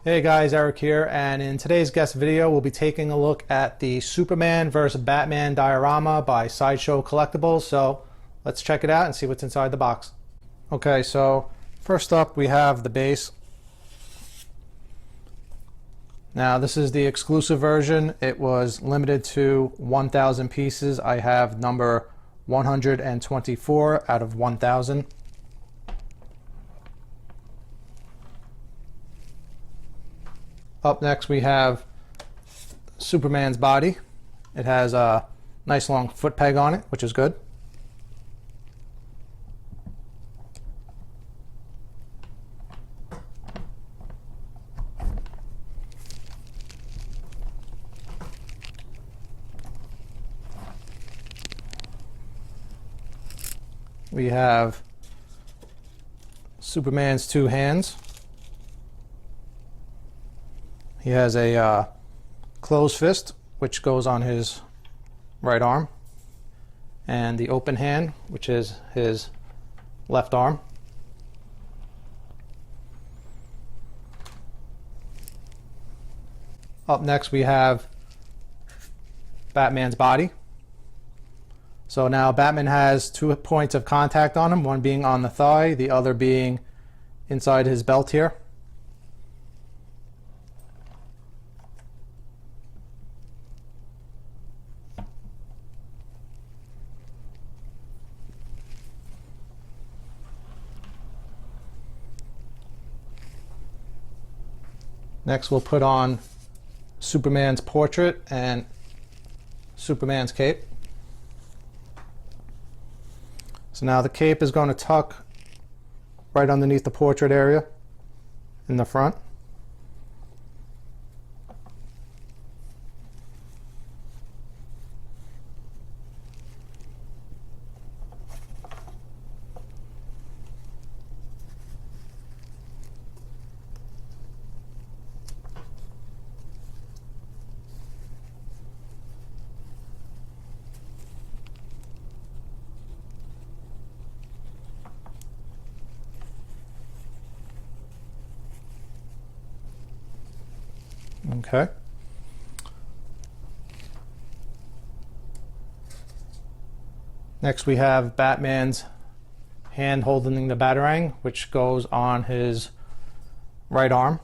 Hey guys, Eric here, and in today's guest video we'll be taking a look at the Superman vs. Batman diorama by Sideshow Collectibles. So let's check it out and see what's inside the box. Okay, so first up we have the base. Now this is the exclusive version. It was limited to 1,000 pieces. I have number 124 out of 1,000. Up next we have Superman's body. It has a nice long foot peg on it, which is good. We have Superman's two hands. He has a closed fist, which goes on his right arm, and the open hand, which is his left arm. Up next we have Batman's body. So now Batman has 2 points of contact on him, one being on the thigh, the other being inside his belt here. Next we'll put on Superman's portrait and Superman's cape. So now the cape is going to tuck right underneath the portrait area in the front. Okay. Next we have Batman's hand holding the Batarang, which goes on his right arm.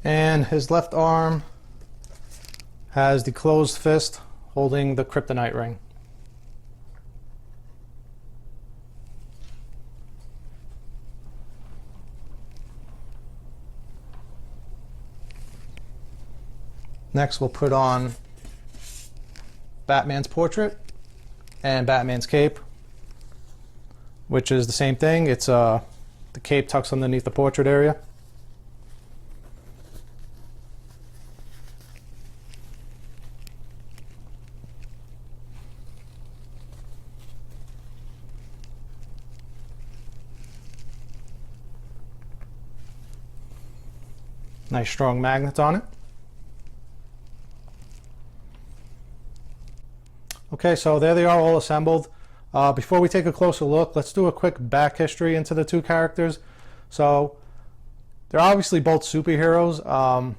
And his left arm has the closed fist holding the kryptonite ring. Next we'll put on Batman's portrait and Batman's cape, which is the same thing. It's the cape tucks underneath the portrait area. Nice strong magnets on it. Okay, so there they are all assembled. Before we take a closer look, let's do a quick back history into the two characters. So they're obviously both superheroes.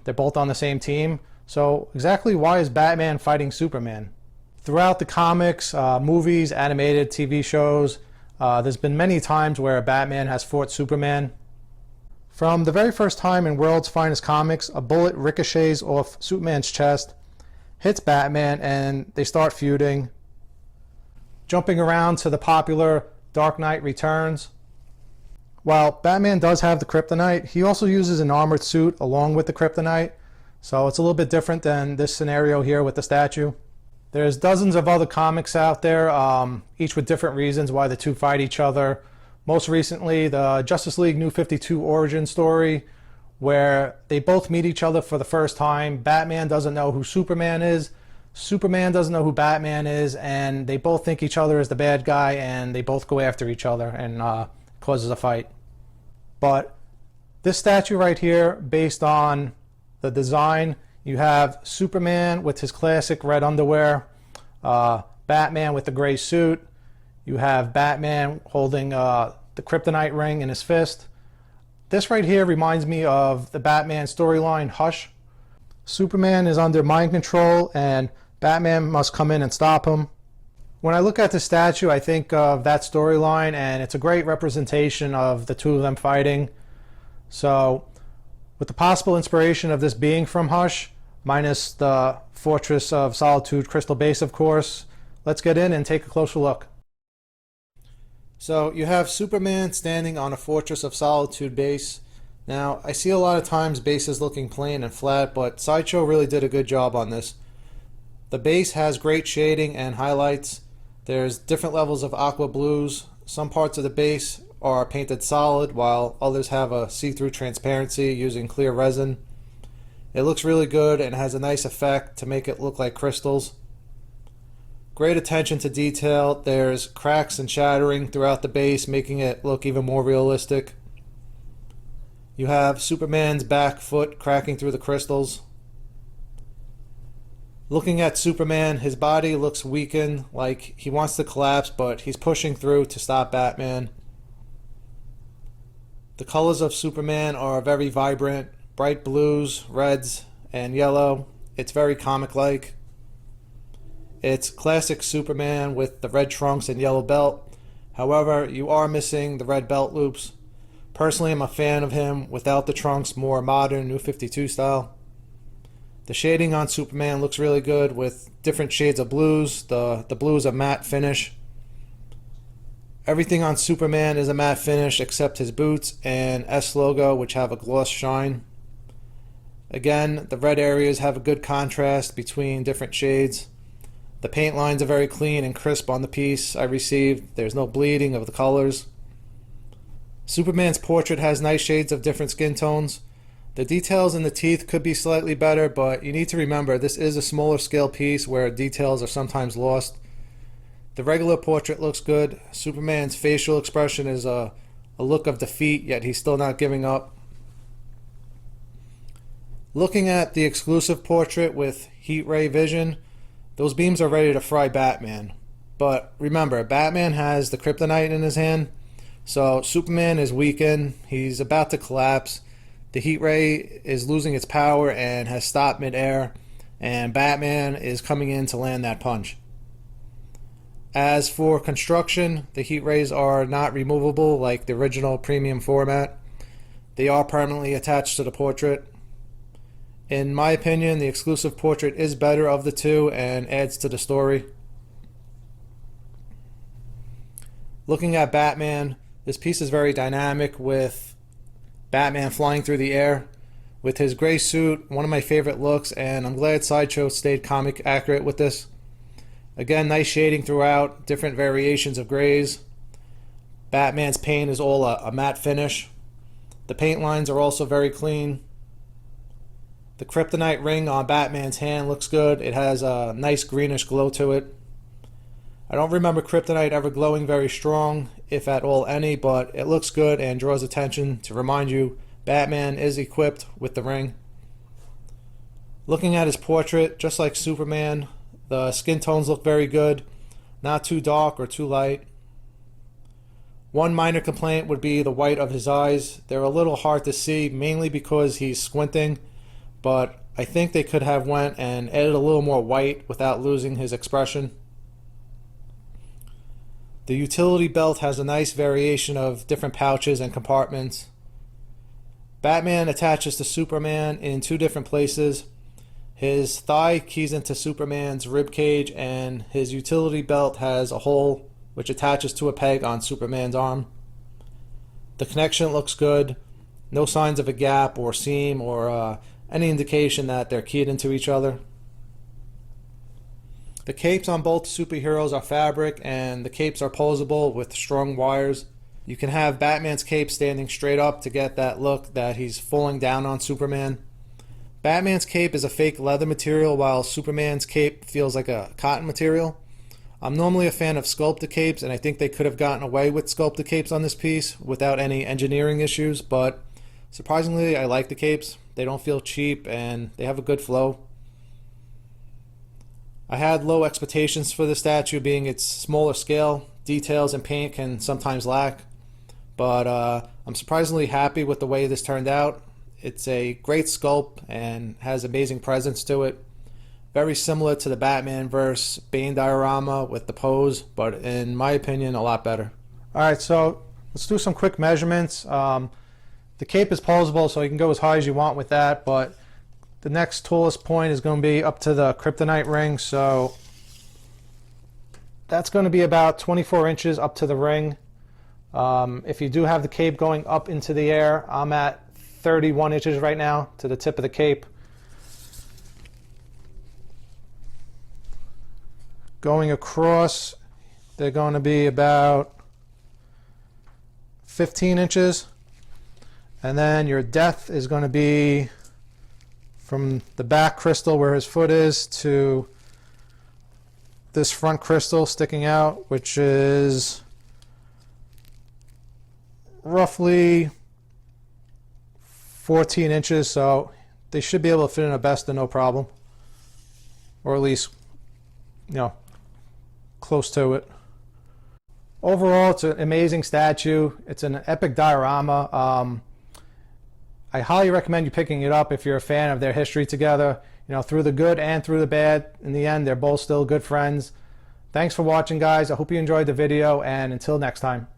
They're both on the same team. So exactly why is Batman fighting Superman? Throughout the comics, movies, animated TV shows, there's been many times where Batman has fought Superman. From the very first time in World's Finest Comics, a bullet ricochets off Superman's chest, hits Batman, and they start feuding. Jumping around to the popular Dark Knight Returns. While Batman does have the kryptonite, he also uses an armored suit along with the kryptonite, so it's a little bit different than this scenario here with the statue. There's dozens of other comics out there, each with different reasons why the two fight each other. Most recently, the Justice League New 52 origin story, where they both meet each other for the first time. Batman doesn't know who Superman is. Superman doesn't know who Batman is, and they both think each other is the bad guy, and they both go after each other, and causes a fight. But this statue right here, based on the design, you have Superman with his classic red underwear, Batman with the gray suit. You have Batman holding the kryptonite ring in his fist. This right here reminds me of the Batman storyline Hush. Superman is under mind control and Batman must come in and stop him. When I look at the statue, I think of that storyline, and it's a great representation of the two of them fighting. So, with the possible inspiration of this being from Hush, minus the Fortress of Solitude crystal base, of course, let's get in and take a closer look. So, you have Superman standing on a Fortress of Solitude base. Now, I see a lot of times bases looking plain and flat, but Sideshow really did a good job on this. The base has great shading and highlights. There's different levels of aqua blues. Some parts of the base are painted solid, while others have a see-through transparency using clear resin. It looks really good and has a nice effect to make it look like crystals. Great attention to detail. There's cracks and shattering throughout the base, making it look even more realistic. You have Superman's back foot cracking through the crystals. Looking at Superman, his body looks weakened, like he wants to collapse, but he's pushing through to stop Batman. The colors of Superman are very vibrant, bright blues, reds, and yellow. It's very comic-like. It's classic Superman with the red trunks and yellow belt. However, you are missing the red belt loops. Personally, I'm a fan of him without the trunks, more modern, New 52 style. The shading on Superman looks really good with different shades of blues. The blue is a matte finish. Everything on Superman is a matte finish except his boots and S logo, which have a gloss shine. Again, the red areas have a good contrast between different shades. The paint lines are very clean and crisp on the piece I received. There's no bleeding of the colors. Superman's portrait has nice shades of different skin tones. The details in the teeth could be slightly better, but you need to remember this is a smaller scale piece where details are sometimes lost. The regular portrait looks good. Superman's facial expression is a look of defeat, yet he's still not giving up. Looking at the exclusive portrait with heat ray vision, those beams are ready to fry Batman. But remember, Batman has the kryptonite in his hand, so Superman is weakened. He's about to collapse. The heat ray is losing its power and has stopped midair, and Batman is coming in to land that punch. As for construction, the heat rays are not removable like the original premium format. They are permanently attached to the portrait. In my opinion, the exclusive portrait is better of the two and adds to the story. Looking at Batman, this piece is very dynamic with Batman flying through the air. With his gray suit, one of my favorite looks, and I'm glad Sideshow stayed comic accurate with this. Again, nice shading throughout, different variations of grays. Batman's paint is all a matte finish. The paint lines are also very clean. The kryptonite ring on Batman's hand looks good. It has a nice greenish glow to it. I don't remember kryptonite ever glowing very strong, if at all any, but it looks good and draws attention to remind you Batman is equipped with the ring. Looking at his portrait, just like Superman, the skin tones look very good, not too dark or too light. One minor complaint would be the white of his eyes. They're a little hard to see, mainly because he's squinting, but I think they could have went and added a little more white without losing his expression. The utility belt has a nice variation of different pouches and compartments. Batman attaches to Superman in two different places. His thigh keys into Superman's rib cage, and his utility belt has a hole which attaches to a peg on Superman's arm. The connection looks good. No signs of a gap or seam or any indication that they're keyed into each other. The capes on both superheroes are fabric, and the capes are posable with strong wires. You can have Batman's cape standing straight up to get that look that he's falling down on Superman. Batman's cape is a fake leather material, while Superman's cape feels like a cotton material. I'm normally a fan of sculpted capes, and I think they could have gotten away with sculpted capes on this piece without any engineering issues, but surprisingly I like the capes. They don't feel cheap and they have a good flow. I had low expectations for the statue being its smaller scale, details and paint can sometimes lack. But I'm surprisingly happy with the way this turned out. It's a great sculpt and has amazing presence to it. Very similar to the Batman vs. Bane diorama with the pose, but in my opinion, a lot better. Alright, so let's do some quick measurements. The cape is posable, so you can go as high as you want with that, but the next tallest point is going to be up to the kryptonite ring, so that's going to be about 24 inches up to the ring. If you do have the cape going up into the air, I'm at 31 inches right now to the tip of the cape. Going across, they're going to be about 15 inches. And then your depth is going to be from the back crystal where his foot is to this front crystal sticking out, which is roughly 14 inches. So they should be able to fit in a Besta no problem. Or at least, you know, close to it. Overall, it's an amazing statue. It's an epic diorama. I highly recommend you picking it up if you're a fan of their history together. You know, through the good and through the bad. In the end, they're both still good friends. Thanks for watching, guys. I hope you enjoyed the video, and until next time.